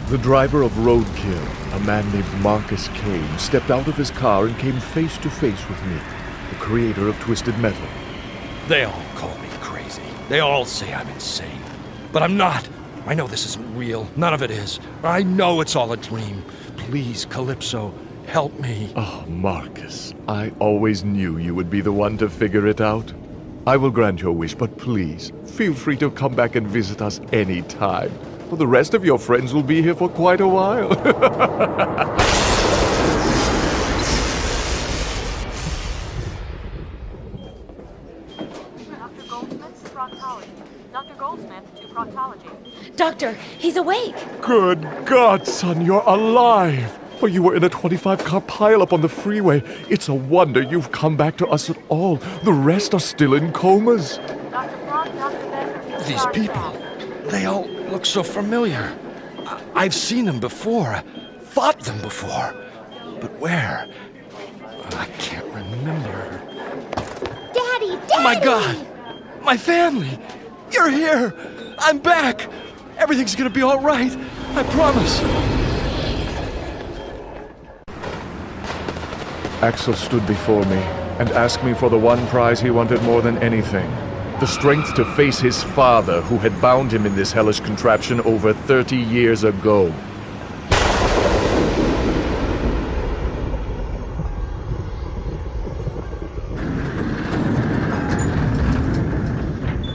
The driver of Roadkill, a man named Marcus Kane, stepped out of his car and came face to face with me, the creator of Twisted Metal. They all call me crazy. They all say I'm insane. But I'm not. I know this isn't real. None of it is. I know it's all a dream. Please, Calypso, help me. Oh, Marcus, I always knew you would be the one to figure it out. I will grant your wish, but please, feel free to come back and visit us any time. For the rest of your friends will be here for quite a while. Dr. Goldsmith to proctology. Dr. Goldsmith to proctology. Doctor, he's awake. Good God, son, you're alive! Well, you were in a 25-car pileup on the freeway. It's a wonder you've come back to us at all. The rest are still in comas. Dr. Frog, Dr. Bender. These people, they all look so familiar. I've seen them before, fought them before. But where? I can't remember. Daddy! Oh my God! My family! You're here! I'm back! Everything's gonna be all right. I promise. Axel stood before me and asked me for the one prize he wanted more than anything. The strength to face his father, who had bound him in this hellish contraption over 30 years ago.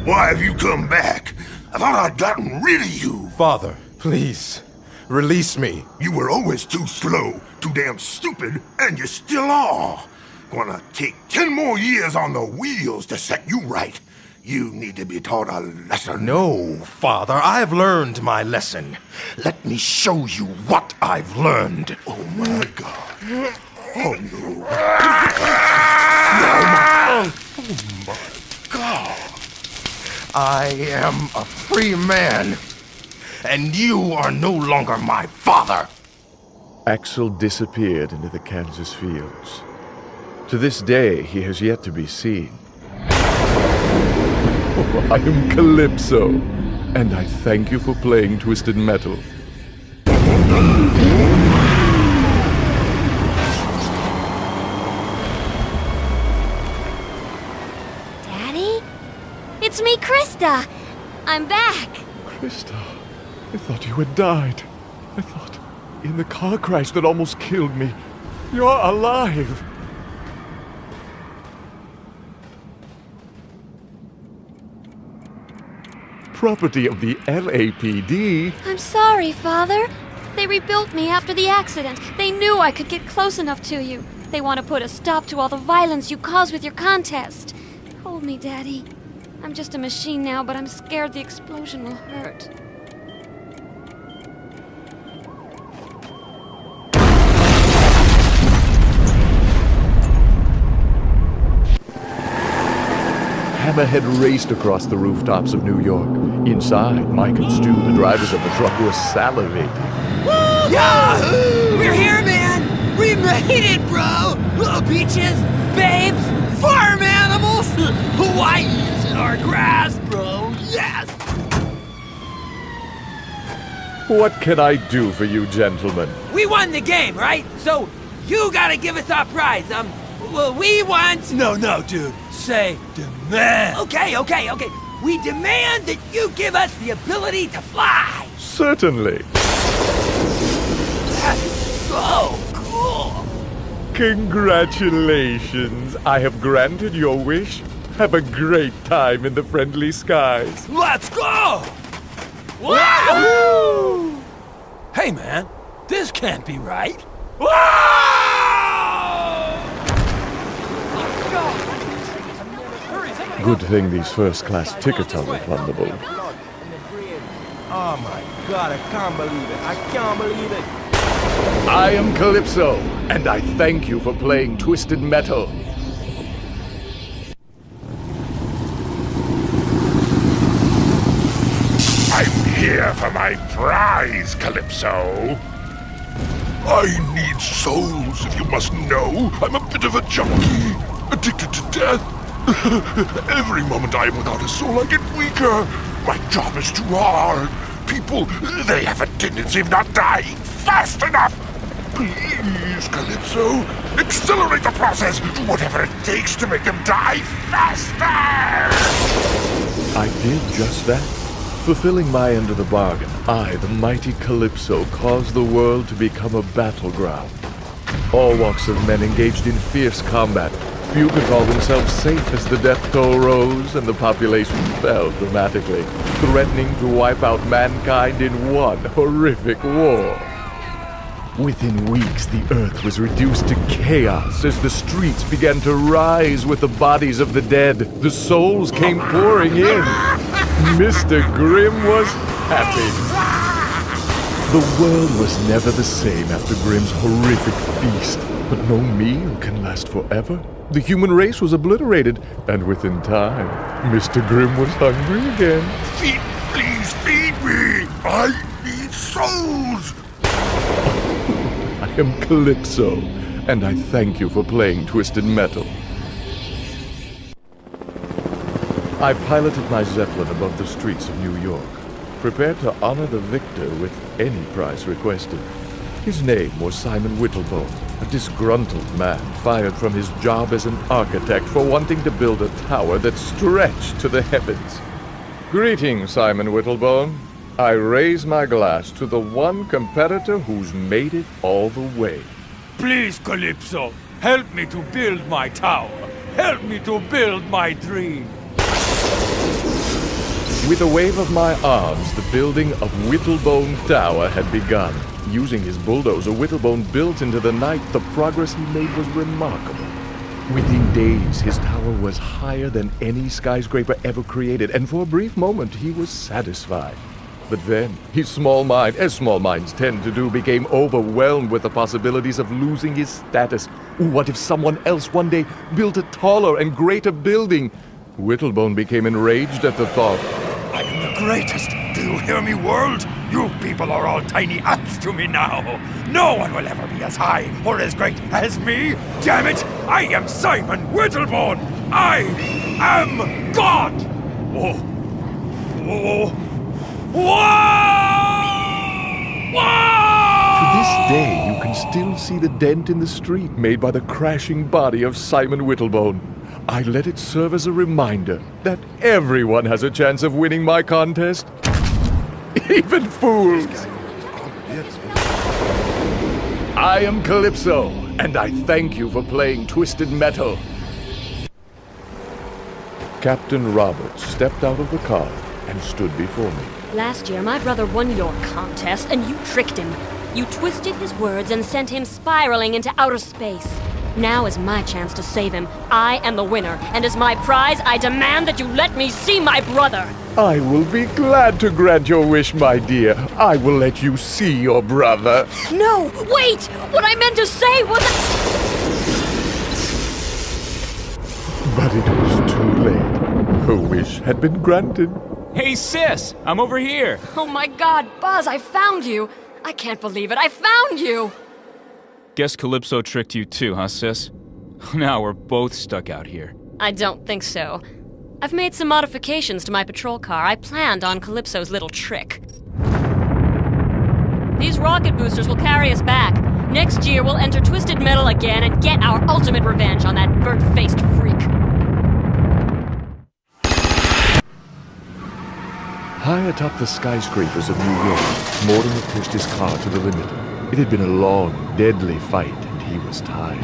Why have you come back? I thought I'd gotten rid of you. Father, please, release me. You were always too slow, too damn stupid, and you still are. Gonna take 10 more years on the wheels to set you right. You need to be taught a lesson. No, Father, I've learned my lesson. Let me show you what I've learned. Oh my God. Oh no. Oh my God. I am a free man, and you are no longer my father. Axel disappeared into the Kansas fields. To this day, he has yet to be seen. I am Calypso, and I thank you for playing Twisted Metal. Daddy? It's me, Krista. I'm back. Krista, I thought you had died. I thought, in the car crash that almost killed me, you're alive. Property of the LAPD. I'm sorry, Father. They rebuilt me after the accident. They knew I could get close enough to you. They want to put a stop to all the violence you caused with your contest. Hold me, Daddy. I'm just a machine now, but I'm scared the explosion will hurt. Hammerhead raced across the rooftops of New York. Inside, Mike and Stu, the drivers of the truck, were salivating. Yahoo! We're here, man! We made it, bro! Little beaches, babes, farm animals, Hawaii's in our grass, bro! Yes! What can I do for you, gentlemen? We won the game, right? So, you gotta give us our prize. Well, we want... No, dude. Say demand. Okay. We demand that you give us the ability to fly. Certainly. That is so cool. Congratulations. I have granted your wish. Have a great time in the friendly skies. Let's go! Wahoo! Hey, man. This can't be right. Good thing these first-class tickets are refundable. Oh my God, I can't believe it. I can't believe it. I am Calypso, and I thank you for playing Twisted Metal. I'm here for my prize, Calypso. I need souls, if you must know. I'm a bit of a junkie, addicted to death. Every moment I am without a soul, I get weaker. My job is too hard. people. They have a tendency of not dying fast enough. Please, Calypso, accelerate the process. Whatever it takes to make them die faster. I did just that. Fulfilling my end of the bargain, I, the mighty Calypso, caused the world to become a battleground. All walks of men engaged in fierce combat. Few could call themselves safe as the death toll rose and the population fell dramatically, threatening to wipe out mankind in one horrific war. Within weeks, the earth was reduced to chaos as the streets began to rise with the bodies of the dead. The souls came pouring in. Mr. Grimm was happy. The world was never the same after Grimm's horrific feast. But no meal can last forever. The human race was obliterated, and within time, Mr. Grimm was hungry again. Please feed me. I need souls. I am Calypso, and I thank you for playing Twisted Metal. I piloted my Zeppelin above the streets of New York, prepared to honor the victor with any price requested. His name was Simon Whittlebone, a disgruntled man fired from his job as an architect for wanting to build a tower that stretched to the heavens. Greetings, Simon Whittlebone. I raise my glass to the one competitor who's made it all the way. Please, Calypso, help me to build my tower. Help me to build my dream. With a wave of my arms, the building of Whittlebone Tower had begun. Using his bulldozer, Whittlebone built into the night. The progress he made was remarkable. Within days, his tower was higher than any skyscraper ever created, and for a brief moment, he was satisfied. But then, his small mind, as small minds tend to do, became overwhelmed with the possibilities of losing his status. What if someone else one day built a taller and greater building? Whittlebone became enraged at the thought. I am the greatest. Do you hear me, world? You people are all tiny ants to me now. No one will ever be as high or as great as me. Damn it! I am Simon Whittlebone. I am God. Whoa. Whoa. Whoa! To this day, you can still see the dent in the street made by the crashing body of Simon Whittlebone. I let it serve as a reminder that everyone has a chance of winning my contest. Even fools. I am Calypso, and I thank you for playing Twisted Metal. Captain Roberts stepped out of the car and stood before me. Last year, my brother won your contest, and you tricked him. You twisted his words and sent him spiraling into outer space. Now is my chance to save him. I am the winner, and as my prize, I demand that you let me see my brother! I will be glad to grant your wish, my dear. I will let you see your brother. No! Wait! What I meant to say was... But it was too late. Her wish had been granted. Hey, sis! I'm over here! Oh my god, Buzz, I found you! I can't believe it, I found you! Guess Calypso tricked you too, huh, sis? Now we're both stuck out here. I don't think so. I've made some modifications to my patrol car. I planned on Calypso's little trick. These rocket boosters will carry us back. Next year, we'll enter Twisted Metal again and get our ultimate revenge on that burnt-faced freak. High atop the skyscrapers of New York, Mortimer pushed his car to the limit. It had been a long, deadly fight, and he was tired.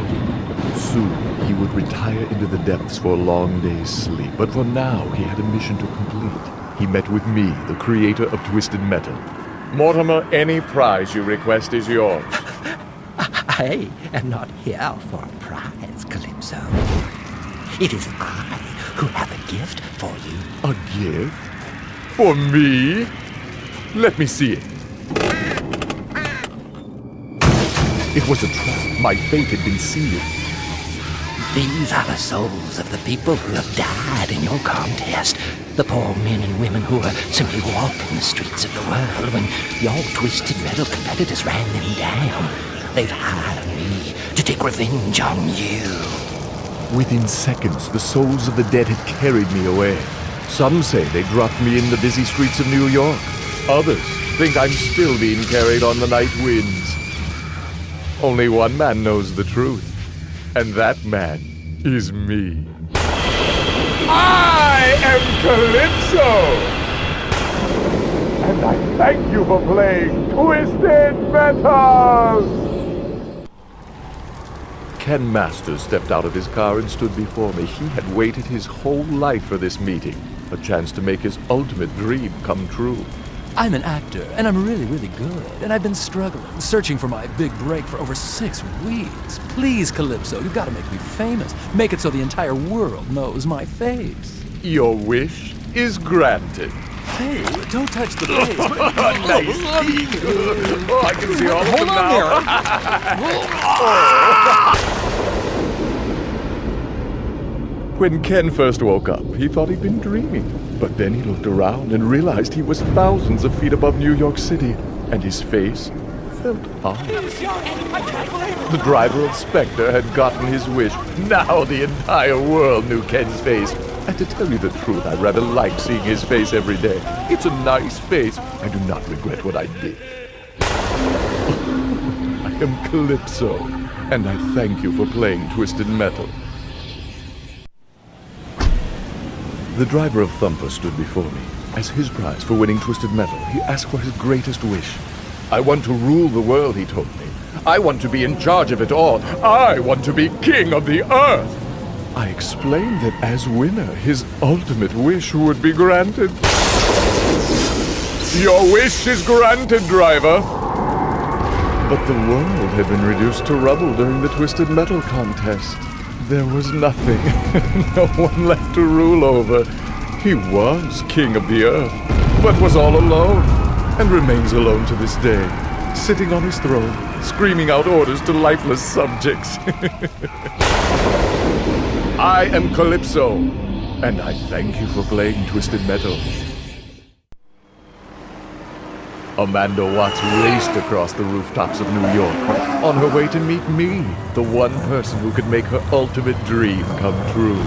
Soon, he would retire into the depths for a long day's sleep, but for now, he had a mission to complete. He met with me, the creator of Twisted Metal. Mortimer, any prize you request is yours. I am not here for a prize, Calypso. It is I who have a gift for you. A gift? For me? Let me see it. It was a trap. My fate had been sealed. These are the souls of the people who have died in your contest. The poor men and women who are simply walking the streets of the world when your Twisted Metal competitors ran them down. They've hired me to take revenge on you. Within seconds, the souls of the dead had carried me away. Some say they dropped me in the busy streets of New York. Others think I'm still being carried on the night winds. Only one man knows the truth, and that man is me. I am Calypso! And I thank you for playing Twisted Metal! Ken Masters stepped out of his car and stood before me. He had waited his whole life for this meeting, a chance to make his ultimate dream come true. I'm an actor, and I'm really, really good. And I've been struggling, searching for my big break for over 6 weeks. Please, Calypso, you've got to make me famous. Make it so the entire world knows my face. Your wish is granted. Hey, don't touch the face. Nice. Oh, I can see all of them now. When Ken first woke up, he thought he'd been dreaming. But then he looked around and realized he was thousands of feet above New York City, and his face felt odd. The driver of Spectre had gotten his wish. Now the entire world knew Ken's face. And to tell you the truth, I rather like seeing his face every day. It's a nice face. I do not regret what I did. I am Calypso, and I thank you for playing Twisted Metal. The driver of Thumper stood before me. As his prize for winning Twisted Metal, he asked for his greatest wish. I want to rule the world, he told me. I want to be in charge of it all. I want to be king of the earth. I explained that as winner, his ultimate wish would be granted. Your wish is granted, driver. But the world had been reduced to rubble during the Twisted Metal contest. There was nothing, no one left to rule over. He was king of the earth, but was all alone, and remains alone to this day, sitting on his throne, screaming out orders to lifeless subjects. I am Calypso, and I thank you for playing Twisted Metal. Amanda Watts raced across the rooftops of New York on her way to meet me, the one person who could make her ultimate dream come true.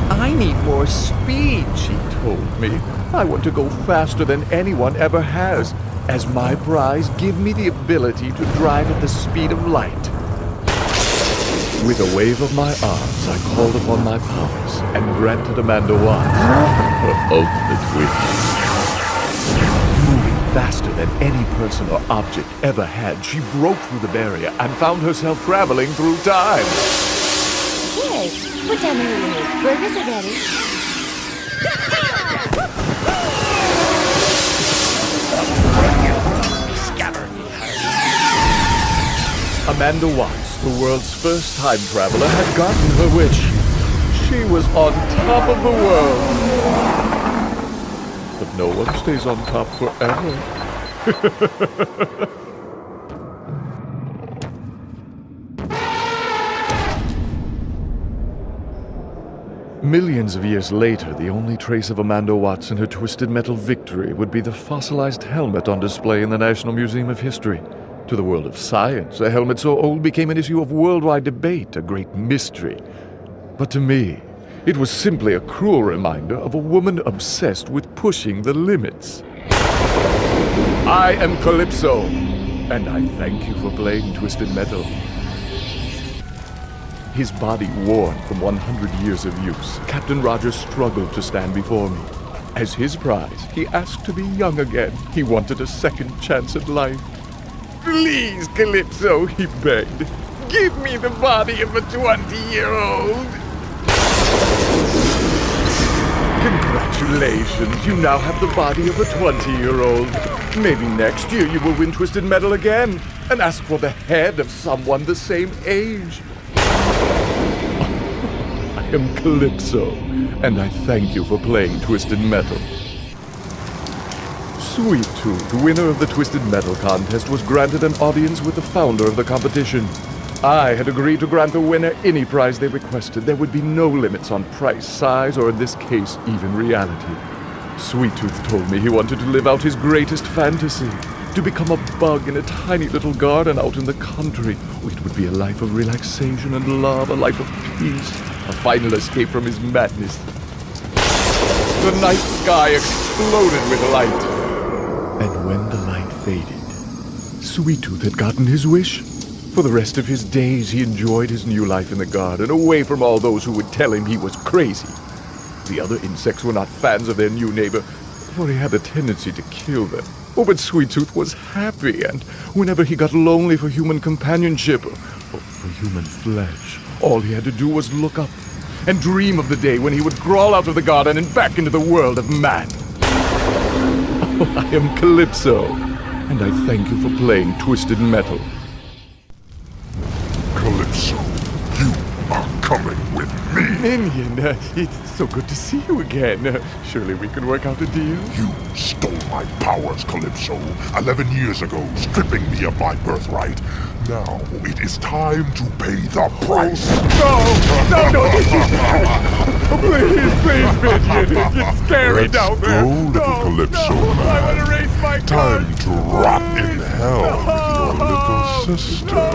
I need more speed, she told me. I want to go faster than anyone ever has. As my prize, give me the ability to drive at the speed of light. With a wave of my arms, I called upon my powers and granted Amanda Watts her ultimate wish. Moving faster than any person or object ever had, she broke through the barrier and found herself traveling through time. Here, put down the lemonade. Burgers are ready. Amanda Watts, the world's first time traveler, had gotten her wish. She was on top of the world. But no one stays on top forever. Millions of years later, the only trace of Amanda Watts and her Twisted Metal victory would be the fossilized helmet on display in the National Museum of History. To the world of science, a helmet so old became an issue of worldwide debate, a great mystery. But to me, it was simply a cruel reminder of a woman obsessed with pushing the limits. I am Calypso, and I thank you for playing Twisted Metal. His body worn from 100 years of use, Captain Rogers struggled to stand before me. As his prize, he asked to be young again. He wanted a second chance at life. Please, Calypso, he begged. Give me the body of a 20-year-old. Congratulations, you now have the body of a 20-year-old. Maybe next year you will win Twisted Metal again and ask for the head of someone the same age. I am Calypso, and I thank you for playing Twisted Metal. Sweet Tooth, winner of the Twisted Metal contest, was granted an audience with the founder of the competition. I had agreed to grant the winner any prize they requested. There would be no limits on price, size, or in this case, even reality. Sweet Tooth told me he wanted to live out his greatest fantasy, to become a bug in a tiny little garden out in the country. It would be a life of relaxation and love, a life of peace, a final escape from his madness. The night sky exploded with light. And when the light faded. Sweet Tooth had gotten his wish. For the rest of his days, he enjoyed his new life in the garden, away from all those who would tell him he was crazy. The other insects were not fans of their new neighbor, for he had a tendency to kill them. Oh, but Sweet Tooth was happy, and whenever he got lonely for human companionship, or for human flesh, all he had to do was look up and dream of the day when he would crawl out of the garden and back into the world of man. Oh, I am Calypso, and I thank you for playing Twisted Metal. Calypso, you are coming with me! Minion, it's so good to see you again. Surely we can work out a deal? You stole my powers, Calypso, 11 years ago, stripping me of my birthright. Now it is time to pay the price. No, this is bad. Please, Minion. It's scary down there. Let's go, little Calypso, man. I want to race my car. Time to rot in hell with your little sister.